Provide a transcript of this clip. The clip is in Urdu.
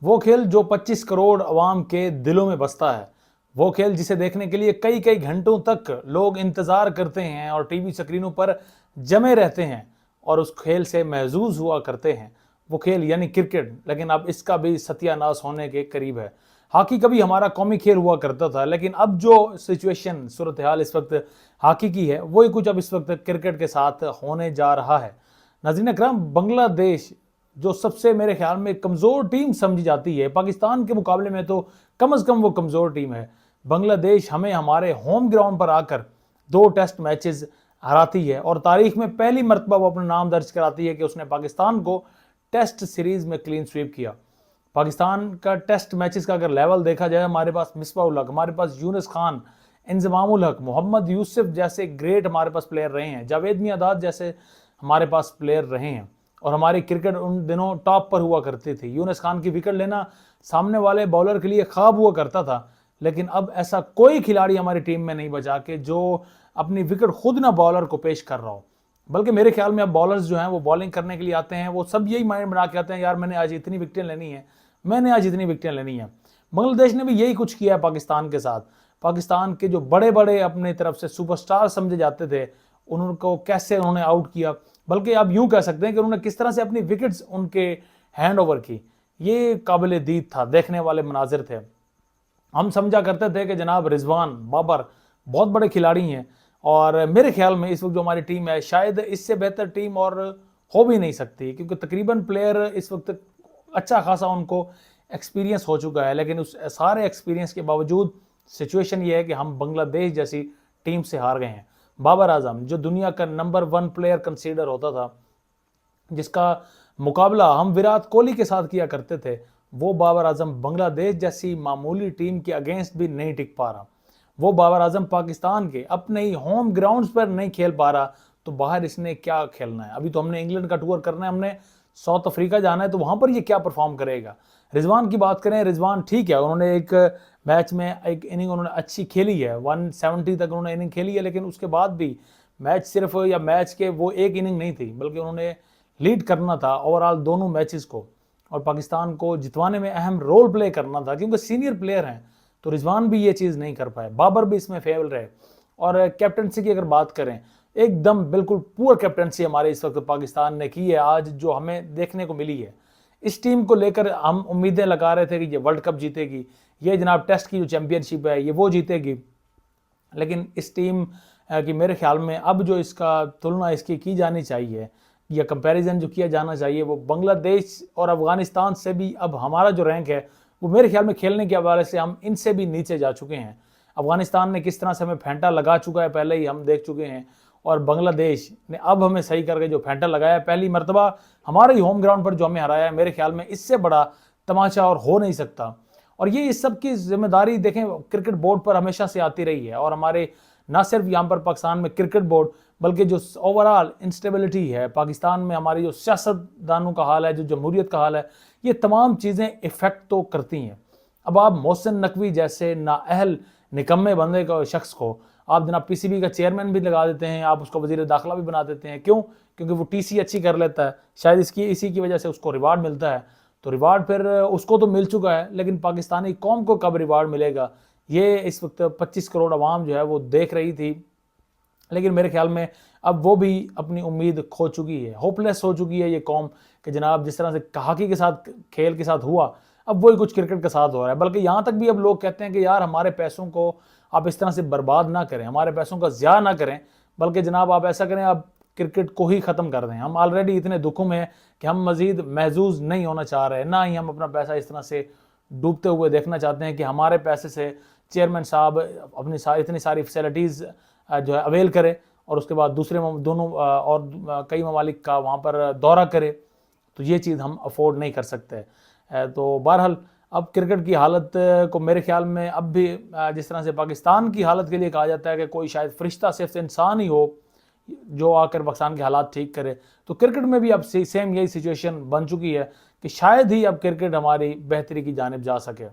وہ کھیل جو 25 کروڑ عوام کے دلوں میں بستا ہے، وہ کھیل جسے دیکھنے کے لیے کئی کئی گھنٹوں تک لوگ انتظار کرتے ہیں اور ٹی وی سکرینوں پر جمے رہتے ہیں اور اس کھیل سے محظوظ ہوا کرتے ہیں، وہ کھیل یعنی کرکٹ، لیکن اب اس کا بھی ستیہ ناش ہونے کے قریب ہے۔ ہاکی کبھی ہمارا قومی کھیل ہوا کرتا تھا، لیکن اب جو سچویشن صورتحال اس وقت ہاکی کی ہے وہی کچھ اب اس وقت کرکٹ کے ساتھ ہونے جا رہا ہے۔ ناظرین اکرام، بنگلہ دیش جو سب سے میرے خیال میں کمزور ٹیم سمجھی جاتی ہے، پاکستان کے مقابلے میں تو کم از کم وہ کمزور ٹیم ہے، بنگلہ دیش ہمیں ہمارے ہوم گراؤنڈ پر آ کر 2 ٹیسٹ میچز ہراتی ہے اور تاریخ میں پہلی مرتبہ وہ اپنا نام درج کراتی ہے کہ اس نے پاکستان کو ٹیسٹ سیریز میں کلین سویپ کیا۔ پاکستان کا ٹیسٹ میچز کا اگر لیول دیکھا جائے، ہمارے پاس مصباح الحق، ہمارے پاس یونس خان، انضمام الحق، محمد یوسف جیسے گریٹ ہمارے پاس پلیئر رہے ہیں، جاوید میاں جیسے ہمارے پاس پلیئر رہے ہیں، اور ہماری کرکٹ ان دنوں ٹاپ پر ہوا کرتی تھی۔ یونس خان کی وکٹ لینا سامنے والے بولر کے لیے خواب ہوا کرتا تھا، لیکن اب ایسا کوئی کھلاڑی ہماری ٹیم میں نہیں بچا کہ جو اپنی وکٹ خود نہ بالر کو پیش کر رہا ہو، بلکہ میرے خیال میں اب بالرز جو ہیں وہ بالنگ کرنے کے لیے آتے ہیں، وہ سب یہی مائنڈ بنا کے آتے ہیں، یار میں نے آج اتنی وکٹیں لینی ہیں، میں نے آج اتنی وکٹیں لینی ہیں۔ بنگلہ دیش نے بھی یہی کچھ کیا ہے پاکستان کے ساتھ۔ پاکستان کے جو بڑے بڑے اپنے طرف سے سپر سٹار سمجھے جاتے تھے، ان کو کیسے انہوں نے آؤٹ کیا، بلکہ آپ یوں کہہ سکتے ہیں کہ انہوں نے کس طرح سے اپنی وکٹس ان کے ہینڈ اوور کی، یہ قابل دید تھا، دیکھنے والے مناظر تھے۔ ہم سمجھا کرتے تھے کہ جناب رضوان، بابر بہت بڑے کھلاڑی ہیں، اور میرے خیال میں اس وقت جو ہماری ٹیم ہے شاید اس سے بہتر ٹیم اور ہو بھی نہیں سکتی، کیونکہ تقریباً پلیئر اس وقت اچھا خاصا ان کو ایکسپیرینس ہو چکا ہے، لیکن اس سارے ایکسپیرینس کے باوجود سچویشن یہ ہے کہ ہم بنگلہ دیش جیسی ٹیم سے ہار گئے ہیں۔ بابر اعظم جو دنیا کا نمبر 1 پلیئر کنسیڈر ہوتا تھا، جس کا مقابلہ ہم وراٹ کوہلی کے ساتھ کیا کرتے تھے، وہ بابر اعظم بنگلہ دیش جیسی معمولی ٹیم کے اگینسٹ بھی نہیں ٹک پا رہا۔ وہ بابر اعظم پاکستان کے اپنے ہی ہوم گراؤنڈز پر نہیں کھیل پا رہا، تو باہر اس نے کیا کھیلنا ہے؟ ابھی تو ہم نے انگلینڈ کا ٹور کرنا ہے، ہم نے ساؤتھ افریقہ جانا ہے، تو وہاں پر یہ کیا پرفارم کرے گا؟ رضوان کی بات کریں، رضوان ٹھیک ہے، انہوں نے ایک میچ میں ایک اننگ انہوں نے اچھی کھیلی ہے، 170 تک انہوں نے اننگ کھیلی ہے، لیکن اس کے بعد بھی میچ صرف یا میچ کے وہ ایک اننگ نہیں تھی، بلکہ انہوں نے لیڈ کرنا تھا اوورال دونوں میچز کو، اور پاکستان کو جتوانے میں اہم رول پلے کرنا تھا، کیونکہ سینئر پلیئر ہیں، تو رضوان بھی یہ چیز نہیں کر پائے، بابر بھی اس میں فیل رہے۔ اور کیپٹنسی کی اگر بات کریں، ایک دم بالکل پور کیپٹنسی ہمارے اس وقت پاکستان نے کی ہے آج، جو ہمیں دیکھنے کو ملی ہے۔ اس ٹیم کو لے کر ہم امیدیں لگا رہے تھے کہ یہ ورلڈ کپ جیتے گی، یہ جناب ٹیسٹ کی جو چیمپئن شپ ہے یہ وہ جیتے گی، لیکن اس ٹیم کی میرے خیال میں اب جو اس کا تلنا اس کی جانی چاہیے یا کمپیریزن جو کیا جانا چاہیے، وہ بنگلہ دیش اور افغانستان سے بھی اب ہمارا جو رینک ہے وہ میرے خیال میں کھیلنے کے حوالے سے ہم ان سے بھی نیچے جا چکے ہیں۔ افغانستان نے کس طرح سے ہمیں پھینٹا لگا چکا ہے پہلے ہی ہم دیکھ چکے ہیں، اور بنگلہ دیش نے اب ہمیں صحیح کر کے جو پھینٹا لگایا ہے پہلی مرتبہ ہمارے ہی ہوم گراؤنڈ پر جو ہمیں ہرایا ہے، میرے خیال میں اس سے بڑا تماشا اور ہو نہیں سکتا۔ اور یہ اس سب کی ذمہ داری دیکھیں کرکٹ بورڈ پر ہمیشہ سے آتی رہی ہے، اور ہمارے نہ صرف یہاں پر پاکستان میں کرکٹ بورڈ، بلکہ جو اوورال انسٹیبلٹی ہے پاکستان میں، ہماری جو سیاست دانوں کا حال ہے، جو جمہوریت کا حال ہے، یہ تمام چیزیں ایفیکٹ تو کرتی ہیں۔ اب آپ محسن نقوی جیسے نااہل نکمے بندے کا شخص کو آپ جناب پی سی بی کا چیئرمین بھی لگا دیتے ہیں، آپ اس کو وزیر داخلہ بھی بنا دیتے ہیں، کیوں؟ کیونکہ وہ ٹی سی اچھی کر لیتا ہے، شاید اسی کی وجہ سے اس کو ریوارڈ ملتا ہے، تو ریوارڈ پھر اس کو تو مل چکا ہے، لیکن پاکستانی قوم کو کب ریوارڈ ملے گا؟ یہ اس وقت 25 کروڑ عوام جو ہے وہ دیکھ رہی تھی، لیکن میرے خیال میں اب وہ بھی اپنی امید کھو چکی ہے، ہوپ لیس ہو چکی ہے یہ قوم، کہ جناب جس طرح سے ہاکی کے ساتھ کھیل کے ساتھ ہوا، اب وہی کچھ کرکٹ کے ساتھ ہو رہا ہے۔ بلکہ یہاں تک بھی اب لوگ کہتے ہیں کہ یار ہمارے پیسوں کو آپ اس طرح سے برباد نہ کریں، ہمارے پیسوں کا ضیاع نہ کریں، بلکہ جناب آپ ایسا کریں، آپ کرکٹ کو ہی ختم کر دیں۔ ہم آلریڈی اتنے دکھوں میں ہیں کہ ہم مزید محظوظ نہیں ہونا چاہ رہے، نہ ہی ہم اپنا پیسہ اس طرح سے ڈوبتے ہوئے دیکھنا چاہتے ہیں کہ ہمارے پیسے سے چیئرمین صاحب اپنی اتنی ساری فیسلٹیز جو ہے اویل کرے، اور اس کے بعد دوسرے دونوں اور کئی ممالک کا وہاں پر دورہ کرے، تو یہ چیز ہم افورڈ نہیں کر سکتے۔ تو بہرحال اب کرکٹ کی حالت کو میرے خیال میں اب بھی جس طرح سے پاکستان کی حالت کے لیے کہا جاتا ہے کہ کوئی شاید فرشتہ صرف انسان ہی ہو جو آ کر پاکستان کے حالات ٹھیک کرے، تو کرکٹ میں بھی اب سیم یہی سچویشن بن چکی ہے کہ شاید ہی اب کرکٹ ہماری بہتری کی جانب جا سکے۔